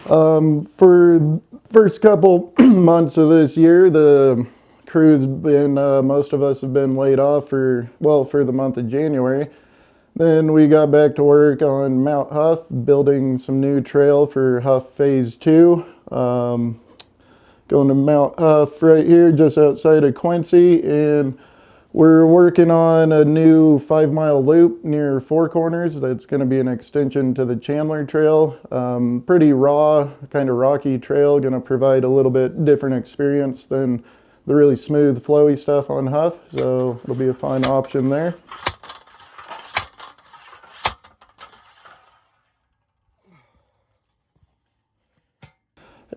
For first couple months of this year, the crew's been, most of us have been laid off for the month of January. Then we got back to work on Mount Huff, building some new trail for Huff Phase 2. Going to Mount Huff right here, just outside of Quincy, and we're working on a new 5-mile loop near Four Corners. That's going to be an extension to the Chandler Trail. Pretty raw, kind of rocky trail, going to provide a little bit different experience than the really smooth, flowy stuff on Huff. So it'll be a fine option there.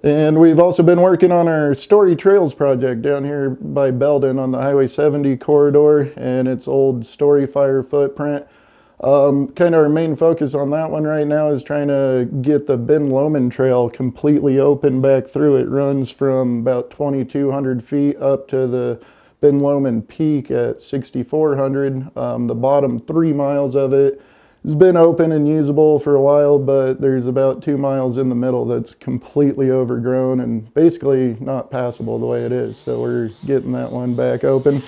And we've also been working on our Story Trails project down here by Belden on the Highway 70 corridor and its old Story Fire footprint. Kind of our main focus on that one right now is trying to get the Ben Lomond Trail completely open back through. It runs from about 2,200 feet up to the Ben Lomond Peak at 6,400. The bottom 3 miles of it has been open and usable for a while, but there's about 2 miles in the middle that's completely overgrown and basically not passable the way it is. So we're getting that one back open.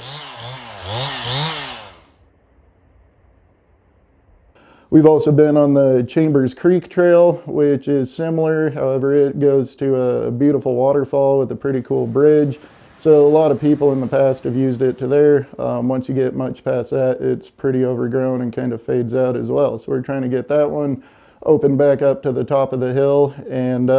We've also been on the Chambers Creek Trail, which is similar. However, it goes to a beautiful waterfall with a pretty cool bridge. So a lot of people in the past have used it to there. Once you get much past that, it's pretty overgrown and kind of fades out as well. So we're trying to get that one open back up to the top of the hill. And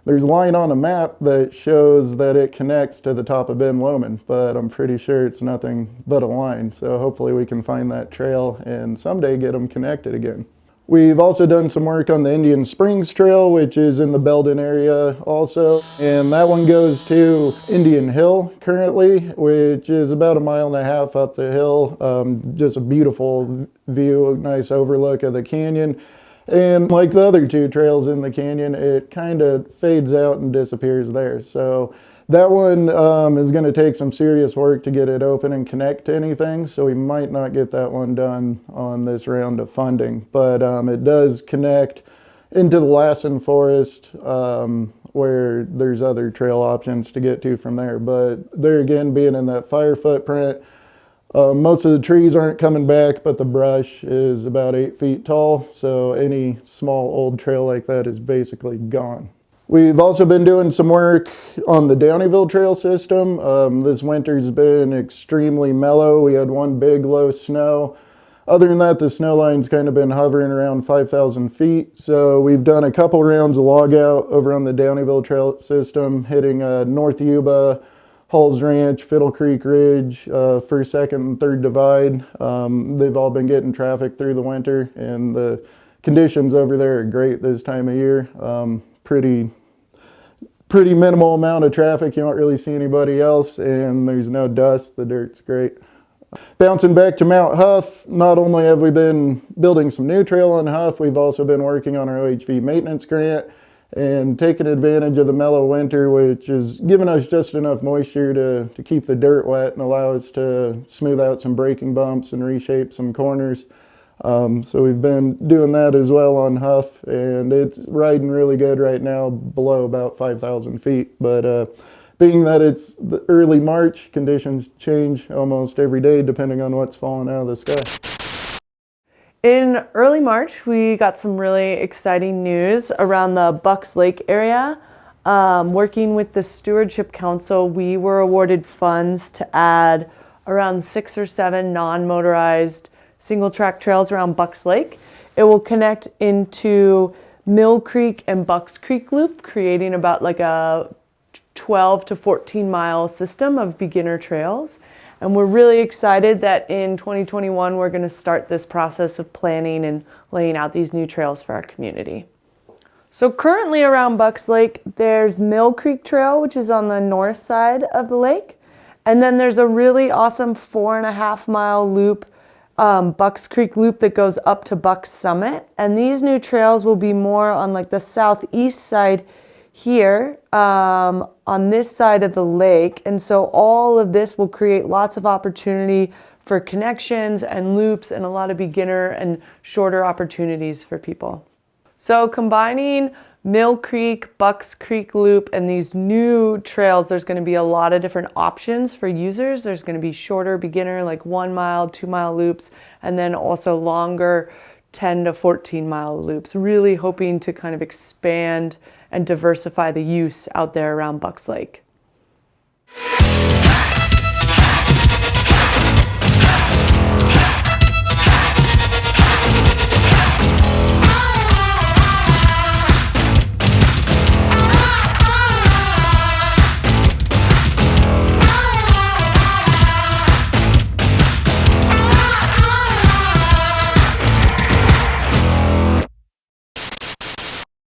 there's a line on a map that shows that it connects to the top of Ben Lomond, but I'm pretty sure it's nothing but a line. So hopefully we can find that trail and someday get them connected again. We've also done some work on the Indian Springs Trail, which is in the Belden area also. And that one goes to Indian Hill currently, which is about 1.5 miles up the hill. Just a beautiful view, a nice overlook of the canyon. And like the other 2 trails in the canyon, it kind of fades out and disappears there. So that one is going to take some serious work to get it open and connect to anything, so we might not get that one done on this round of funding. But it does connect into the Lassen Forest, where there's other trail options to get to from there. But there again, being in that fire footprint, most of the trees aren't coming back, but the brush is about 8 feet tall, so any small old trail like that is basically gone. We've also been doing some work on the Downeyville Trail system. This winter's been extremely mellow. We had one big low snow. Other than that, the snow line's kind of been hovering around 5,000 feet. So we've done a couple rounds of log out over on the Downeyville Trail system, hitting North Yuba, Halls Ranch, Fiddle Creek Ridge, first, second, and third divide. They've all been getting traffic through the winter, and the conditions over there are great this time of year. Pretty minimal amount of traffic. You don't really see anybody else, and there's no dust. The dirt's great. Bouncing back to Mount Huff, not only have we been building some new trail on Huff, we've also been working on our OHV maintenance grant and taking advantage of the mellow winter, which is giving us just enough moisture to keep the dirt wet and allow us to smooth out some braking bumps and reshape some corners. So we've been doing that as well on Huff, and it's riding really good right now, below about 5,000 feet. But being that it's the early March, conditions change almost every day depending on what's falling out of the sky. In early March, we got some really exciting news around the Bucks Lake area. Working with the Stewardship Council, we were awarded funds to add around 6 or 7 non-motorized single track trails around Bucks Lake. It will connect into Mill Creek and Bucks Creek Loop, creating about like a 12 to 14 mile system of beginner trails. And we're really excited that in 2021, we're going to start this process of planning and laying out these new trails for our community. So currently around Bucks Lake, there's Mill Creek Trail, which is on the north side of the lake. And then there's a really awesome 4.5 mile loop, Bucks Creek Loop, that goes up to Bucks Summit. And these new trails will be more on like the southeast side here, on this side of the lake. And so all of this will create lots of opportunity for connections and loops and a lot of beginner and shorter opportunities for people. So combining Mill Creek, Bucks Creek Loop, and these new trails, there's going to be a lot of different options for users. There's going to be shorter beginner, like 1 mile, 2 mile loops, and then also longer 10 to 14 mile loops, really hoping to kind of expand and diversify the use out there around Bucks Lake.